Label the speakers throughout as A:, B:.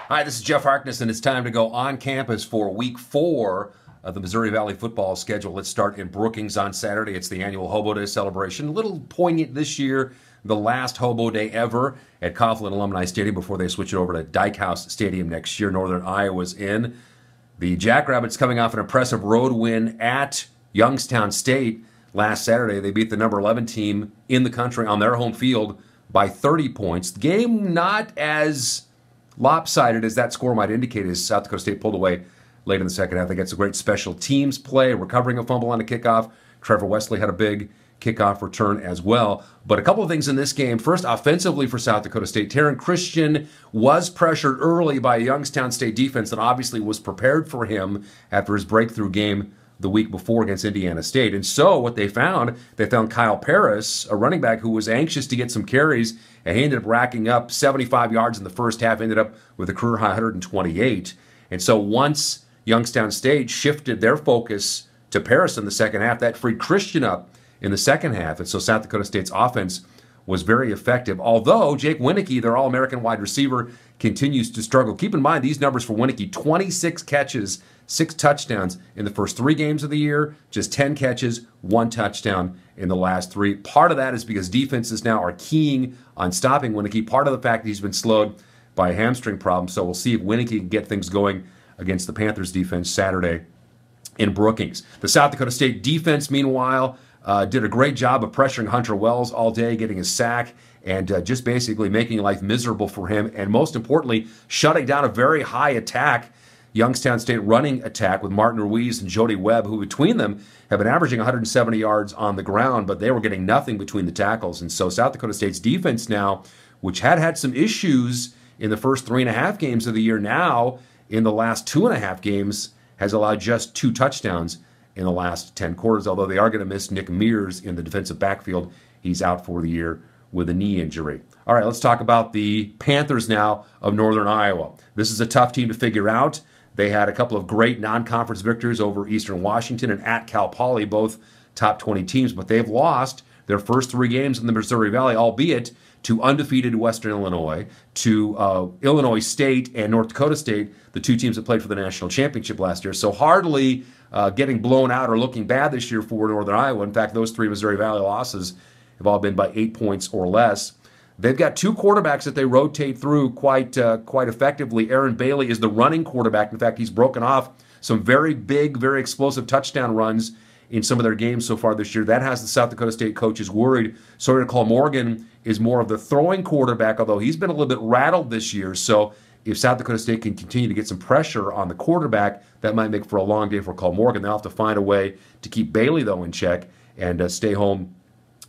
A: Hi, this is Jeff Harkness, and it's time to go on campus for week 4 of the Missouri Valley football schedule. Let's start in Brookings on Saturday. It's the annual Hobo Day celebration. A little poignant this year, the last Hobo Day ever at Coughlin Alumni Stadium before they switch it over to Dyke House Stadium next year. Northern Iowa's in. The Jackrabbits coming off an impressive road win at Youngstown State last Saturday. They beat the number 11 team in the country on their home field by 30 points. The game not as lopsided as that score might indicate, as South Dakota State pulled away late in the second half. They got some great special teams play, recovering a fumble on a kickoff. Trevor Wesley had a big kickoff return as well. But a couple of things in this game. First, offensively for South Dakota State, Taryn Christian was pressured early by a Youngstown State defense that obviously was prepared for him after his breakthrough game the week before against Indiana State. And so what they found Kyle Paris, a running back who was anxious to get some carries, and he ended up racking up 75 yards in the first half, ended up with a career high 128. And so once Youngstown State shifted their focus to Paris in the second half, that freed Christian up in the second half. And so South Dakota State's offense was very effective. Although Jake Winicky, their All-American wide receiver, continues to struggle. Keep in mind these numbers for Winicky: 26 catches, 6 touchdowns in the first 3 games of the year, just 10 catches, 1 touchdown in the last 3. Part of that is because defenses now are keying on stopping Winicky. Part of the fact that he's been slowed by a hamstring problem. So we'll see if Winicky can get things going against the Panthers defense Saturday in Brookings. The South Dakota State defense, meanwhile, did a great job of pressuring Hunter Wells all day, getting a sack, and just basically making life miserable for him. And most importantly, shutting down a very high attack, Youngstown State running attack with Martin Ruiz and Jody Webb, who between them have been averaging 170 yards on the ground, but they were getting nothing between the tackles. And so South Dakota State's defense now, which had some issues in the first 3.5 games of the year, now in the last 2.5 games has allowed just 2 touchdowns in the last 10 quarters, although they are going to miss Nick Mears in the defensive backfield. He's out for the year with a knee injury. All right, let's talk about the Panthers now of Northern Iowa. This is a tough team to figure out. They had a couple of great non-conference victories over Eastern Washington and at Cal Poly, both top 20 teams, but they've lost their first 3 games in the Missouri Valley, albeit to undefeated Western Illinois, to Illinois State and North Dakota State, the 2 teams that played for the national championship last year. So hardly getting blown out or looking bad this year for Northern Iowa. In fact, those 3 Missouri Valley losses have all been by 8 points or less. They've got 2 quarterbacks that they rotate through quite effectively. Aaron Bailey is the running quarterback. In fact, he's broken off some very big, very explosive touchdown runs in some of their games so far this year. That has the South Dakota State coaches worried. Sawyer Morgan is more of the throwing quarterback, although he's been a little bit rattled this year. So if South Dakota State can continue to get some pressure on the quarterback, that might make for a long day for Cole Morgan. They'll have to find a way to keep Bailey, though, in check and stay home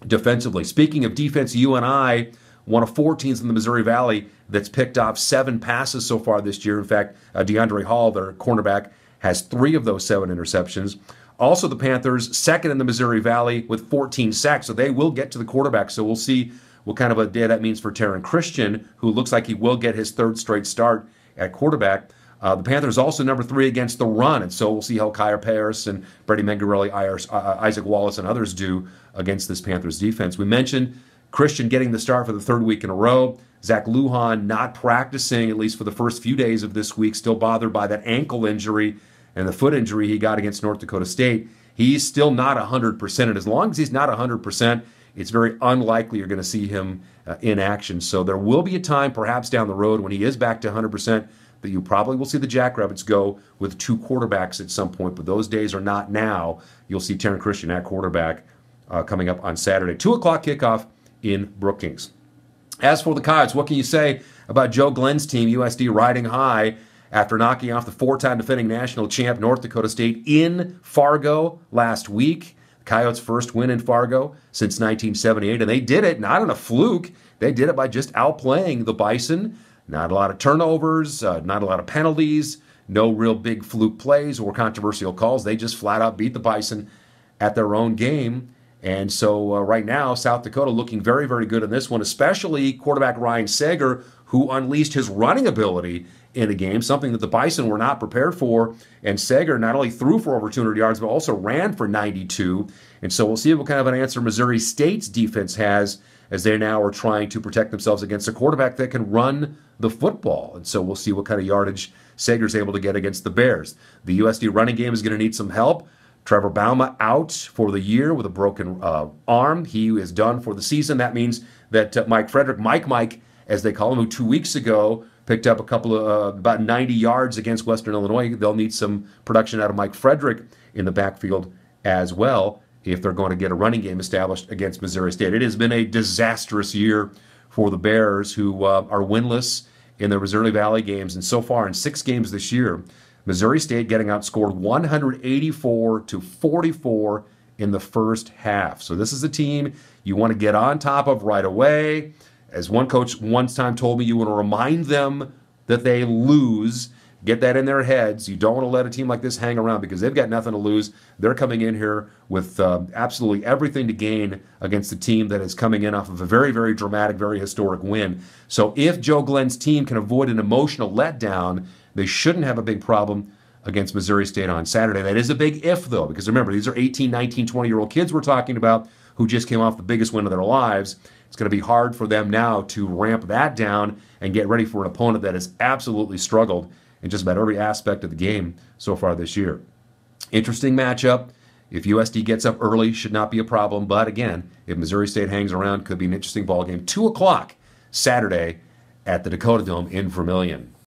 A: defensively. Speaking of defense, UNI, one of 4 teams in the Missouri Valley that's picked off 7 passes so far this year. In fact, DeAndre Hall, their cornerback, has 3 of those 7 interceptions. Also, the Panthers, second in the Missouri Valley with 14 sacks, so they will get to the quarterback. So we'll see what kind of a day that means for Taryn Christian, who looks like he will get his 3rd straight start at quarterback. The Panthers also number 3 against the run, and so we'll see how Kyle Paris and Brady Mangarelli, Isaac Wallace, and others do against this Panthers defense. We mentioned Christian getting the start for the 3rd week in a row. Zach Lujan not practicing, at least for the first few days of this week, still bothered by that ankle injury and the foot injury he got against North Dakota State. He's still not 100%, and as long as he's not 100%, it's very unlikely you're going to see him in action. So there will be a time, perhaps down the road, when he is back to 100%, that you probably will see the Jackrabbits go with 2 quarterbacks at some point, but those days are not now. You'll see Taryn Christian at quarterback coming up on Saturday. 2 o'clock kickoff in Brookings. As for the Coyotes, what can you say about Joe Glenn's team, USD, riding high after knocking off the 4-time defending national champ North Dakota State in Fargo last week? Coyotes' first win in Fargo since 1978, and they did it not on a fluke. They did it by just outplaying the Bison. Not a lot of turnovers, not a lot of penalties, no real big fluke plays or controversial calls. They just flat out beat the Bison at their own game. And so right now, South Dakota looking very, very good in this one, especially quarterback Ryan Sager, who unleashed his running ability in the game, something that the Bison were not prepared for. And Sager not only threw for over 200 yards, but also ran for 92. And so we'll see what kind of an answer Missouri State's defense has as they now are trying to protect themselves against a quarterback that can run the football. And so we'll see what kind of yardage Sager's able to get against the Bears. The USD running game is going to need some help. Trevor Bauma out for the year with a broken arm. He is done for the season. That means that Mike Frederick, Mike, as they call him, who 2 weeks ago picked up a couple of about 90 yards against Western Illinois. They'll need some production out of Mike Frederick in the backfield as well if they're going to get a running game established against Missouri State. It has been a disastrous year for the Bears, who are winless in their Missouri Valley games. And so far in 6 games this year, Missouri State getting outscored 184-44 in the first half. So this is a team you want to get on top of right away. As one coach one time told me, you want to remind them that they lose. Get that in their heads. You don't want to let a team like this hang around because they've got nothing to lose. They're coming in here with absolutely everything to gain against a team that is coming in off of a very, very dramatic, very historic win. So if Joe Glenn's team can avoid an emotional letdown, they shouldn't have a big problem against Missouri State on Saturday. That is a big if, though, because remember, these are 18, 19, 20-year-old kids we're talking about who just came off the biggest win of their lives. It's going to be hard for them now to ramp that down and get ready for an opponent that has absolutely struggled in just about every aspect of the game so far this year. Interesting matchup. If USD gets up early, should not be a problem. But again, if Missouri State hangs around, could be an interesting ball game. 2 o'clock Saturday at the Dakota Dome in Vermillion.